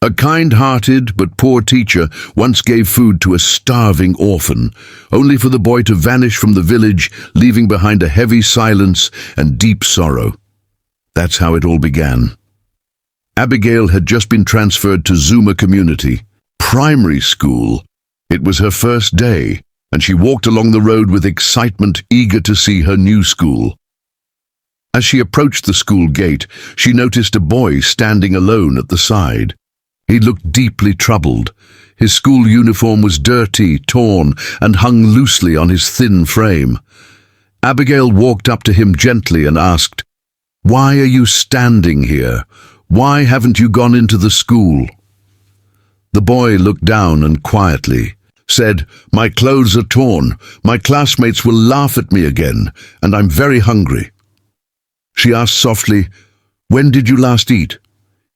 A kind-hearted but poor teacher once gave food to a starving orphan, only for the boy to vanish from the village, leaving behind a heavy silence and deep sorrow. That's how it all began. Abigail had just been transferred to Zuma community, primary school. It was her first day, and she walked along the road with excitement, eager to see her new school. As she approached the school gate, she noticed a boy standing alone at the side. He looked deeply troubled. His school uniform was dirty, torn, and hung loosely on his thin frame. Abigail walked up to him gently and asked, "Why are you standing here? Why haven't you gone into the school?" The boy looked down and quietly said, "My clothes are torn. My classmates will laugh at me again, and I'm very hungry." She asked softly, "When did you last eat?"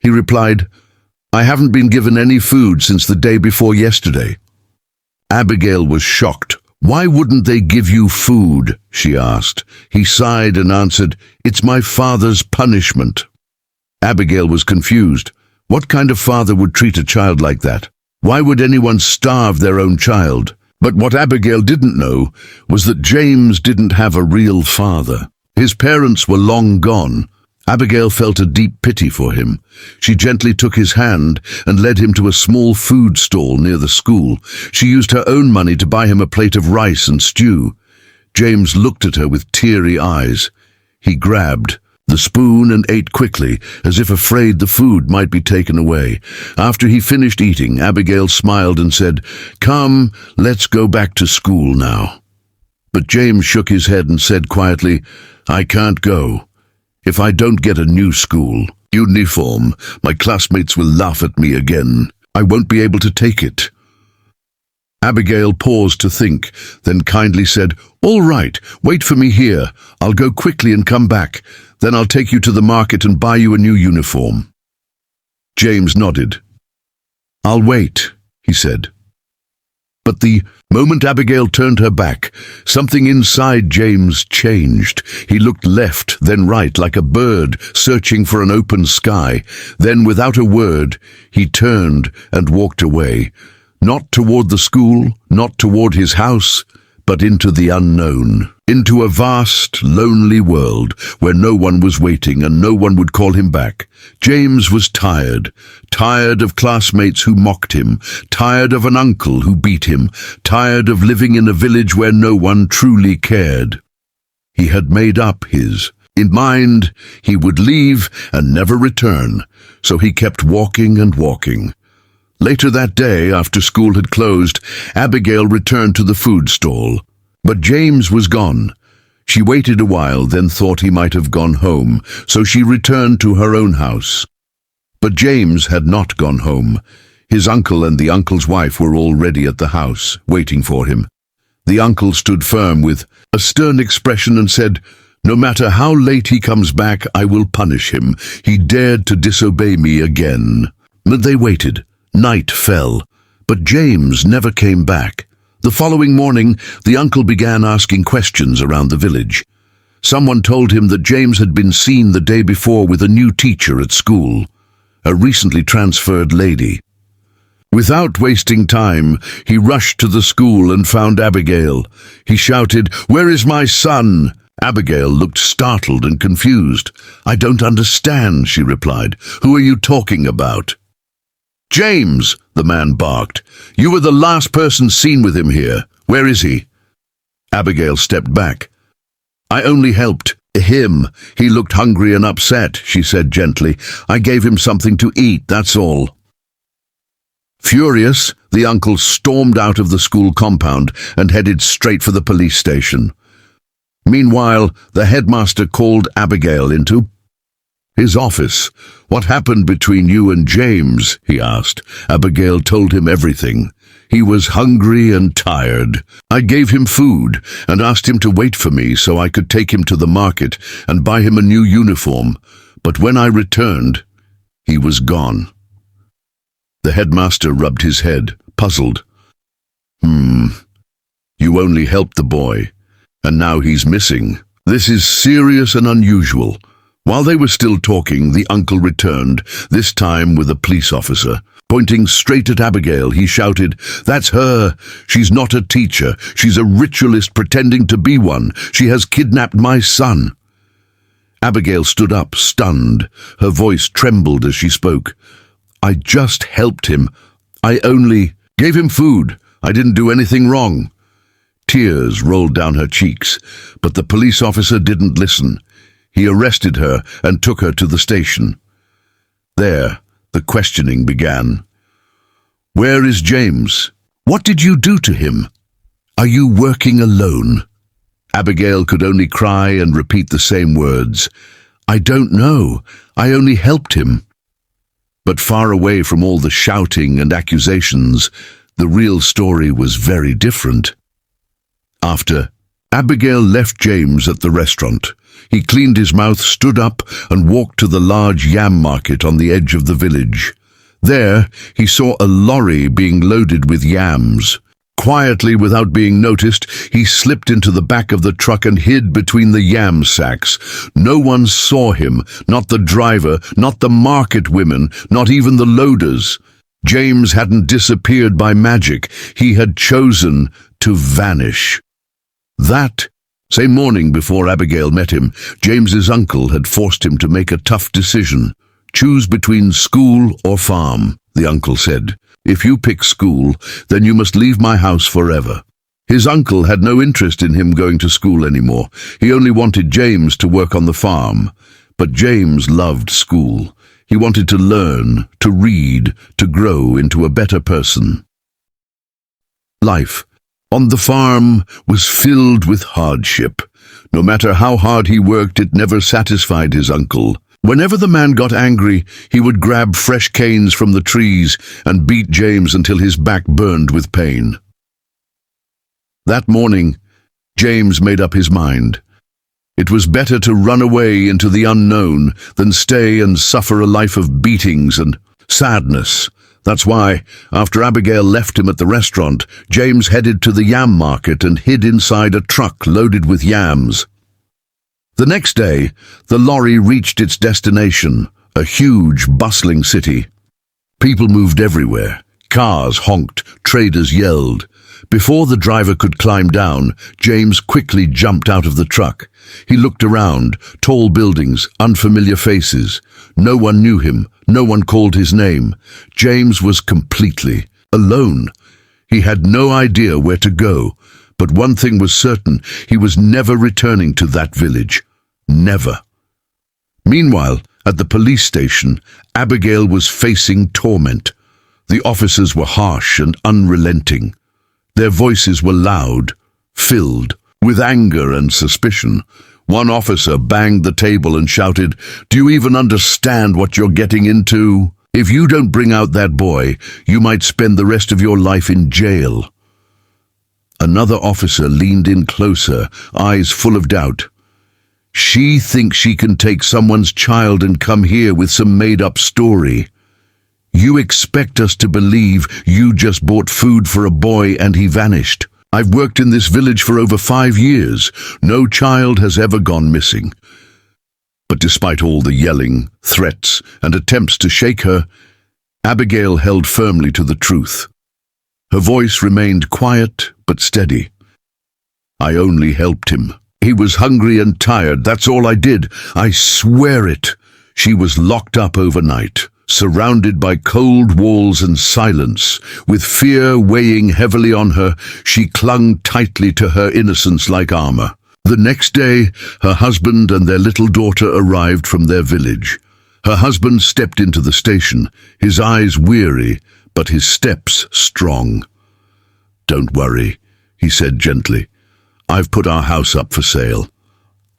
He replied, "I haven't been given any food since the day before yesterday." Abigail was shocked. "Why wouldn't they give you food?" she asked. He sighed and answered, "It's my father's punishment." Abigail was confused. What kind of father would treat a child like that? Why would anyone starve their own child? But what Abigail didn't know was that James didn't have a real father. His parents were long gone. Abigail felt a deep pity for him. She gently took his hand and led him to a small food stall near the school. She used her own money to buy him a plate of rice and stew. James looked at her with teary eyes. He grabbed the spoon and ate quickly, as if afraid the food might be taken away. After he finished eating, Abigail smiled and said, "Come, let's go back to school now." But James shook his head and said quietly, "I can't go. If I don't get a new school uniform, my classmates will laugh at me again. I won't be able to take it." Abigail paused to think, then kindly said, "All right, wait for me here. I'll go quickly and come back. Then I'll take you to the market and buy you a new uniform." James nodded. "I'll wait," he said. But the moment Abigail turned her back, something inside James changed. He looked left, then right, like a bird searching for an open sky. Then, without a word, he turned and walked away. Not toward the school, not toward his house, but into the unknown. Into a vast, lonely world where no one was waiting and no one would call him back. James was tired. Tired of classmates who mocked him. Tired of an uncle who beat him. Tired of living in a village where no one truly cared. He had made up his mind he would leave and never return, so he kept walking and walking. Later that day, after school had closed, Abigail returned to the food stall. But James was gone. She waited a while, then thought he might have gone home, so she returned to her own house. But James had not gone home. His uncle and the uncle's wife were already at the house, waiting for him. The uncle stood firm with a stern expression and said, "No matter how late he comes back, I will punish him. He dared to disobey me again." But they waited. Night fell, but James never came back. The following morning, the uncle began asking questions around the village. Someone told him that James had been seen the day before with a new teacher at school, a recently transferred lady. Without wasting time, he rushed to the school and found Abigail. He shouted, "Where is my son?" Abigail looked startled and confused. "I don't understand," she replied. "Who are you talking about?" "James," the man barked. "You were the last person seen with him here. Where is he?" Abigail stepped back. "I only helped him. He looked hungry and upset," she said gently. "I gave him something to eat, that's all." Furious, the uncle stormed out of the school compound and headed straight for the police station. Meanwhile, the headmaster called Abigail into his office. "What happened between you and James?" he asked. Abigail told him everything. He was hungry and tired. I gave him food and asked him to wait for me so I could take him to the market and buy him a new uniform. But when I returned, he was gone. The headmaster rubbed his head, puzzled. You only helped the boy, and now he's missing. This is serious and unusual. While they were still talking, the uncle returned, this time with a police officer. Pointing straight at Abigail, he shouted, "That's her! She's not a teacher. She's a ritualist pretending to be one. She has kidnapped my son." Abigail stood up, stunned. Her voice trembled as she spoke. "I just helped him. I only gave him food. I didn't do anything wrong." Tears rolled down her cheeks, but the police officer didn't listen. He arrested her and took her to the station. There, the questioning began. "Where is James? What did you do to him? Are you working alone?" Abigail could only cry and repeat the same words. "I don't know. I only helped him." But far away from all the shouting and accusations, the real story was very different. After Abigail left James at the restaurant, he cleaned his mouth, stood up, and walked to the large yam market on the edge of the village. There, he saw a lorry being loaded with yams. Quietly, without being noticed, he slipped into the back of the truck and hid between the yam sacks. No one saw him, not the driver, not the market women, not even the loaders. James hadn't disappeared by magic. He had chosen to vanish. That same morning, before Abigail met him, James's uncle had forced him to make a tough decision. "Choose between school or farm," the uncle said. "If you pick school, then you must leave my house forever." His uncle had no interest in him going to school anymore. He only wanted James to work on the farm. But James loved school. He wanted to learn, to read, to grow into a better person. Life on the farm was filled with hardship. No matter how hard he worked, it never satisfied his uncle. Whenever the man got angry, he would grab fresh canes from the trees and beat James until his back burned with pain. That morning, James made up his mind. It was better to run away into the unknown than stay and suffer a life of beatings and sadness. That's why, after Abigail left him at the restaurant, James headed to the yam market and hid inside a truck loaded with yams. The next day, the lorry reached its destination, a huge, bustling city. People moved everywhere. Cars honked, traders yelled. Before the driver could climb down, James quickly jumped out of the truck. He looked around, tall buildings, unfamiliar faces. No one knew him, no one called his name. James was completely alone. He had no idea where to go, but one thing was certain: he was never returning to that village. Never. Meanwhile, at the police station, Abigail was facing torment. The officers were harsh and unrelenting. Their voices were loud, filled with anger and suspicion. One officer banged the table and shouted, "Do you even understand what you're getting into? If you don't bring out that boy, you might spend the rest of your life in jail." Another officer leaned in closer, eyes full of doubt. "She thinks she can take someone's child and come here with some made-up story. You expect us to believe you just bought food for a boy and he vanished. I've worked in this village for over 5 years. No child has ever gone missing." But despite all the yelling, threats, and attempts to shake her, Abigail held firmly to the truth. Her voice remained quiet but steady. "I only helped him. He was hungry and tired. That's all I did. I swear it." She was locked up overnight, surrounded by cold walls and silence. With fear weighing heavily on her, she clung tightly to her innocence like armor. The next day, her husband and their little daughter arrived from their village. Her husband stepped into the station, his eyes weary, but his steps strong. "Don't worry," he said gently. "I've put our house up for sale.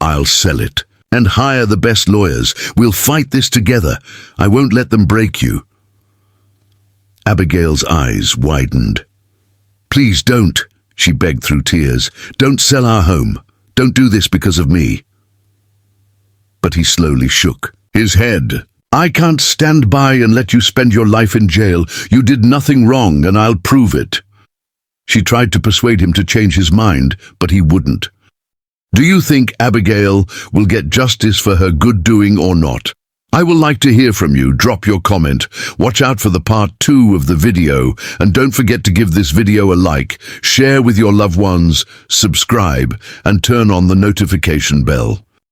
I'll sell it and hire the best lawyers. We'll fight this together. I won't let them break you." Abigail's eyes widened. "Please don't," she begged through tears. "Don't sell our home. Don't do this because of me." But he slowly shook his head. "I can't stand by and let you spend your life in jail. You did nothing wrong, and I'll prove it." She tried to persuade him to change his mind, but he wouldn't. Do you think Abigail will get justice for her good doing or not? I will like to hear from you. Drop your comment. Watch out for the part 2 of the video, and don't forget to give this video a like, share with your loved ones, subscribe, and turn on the notification bell.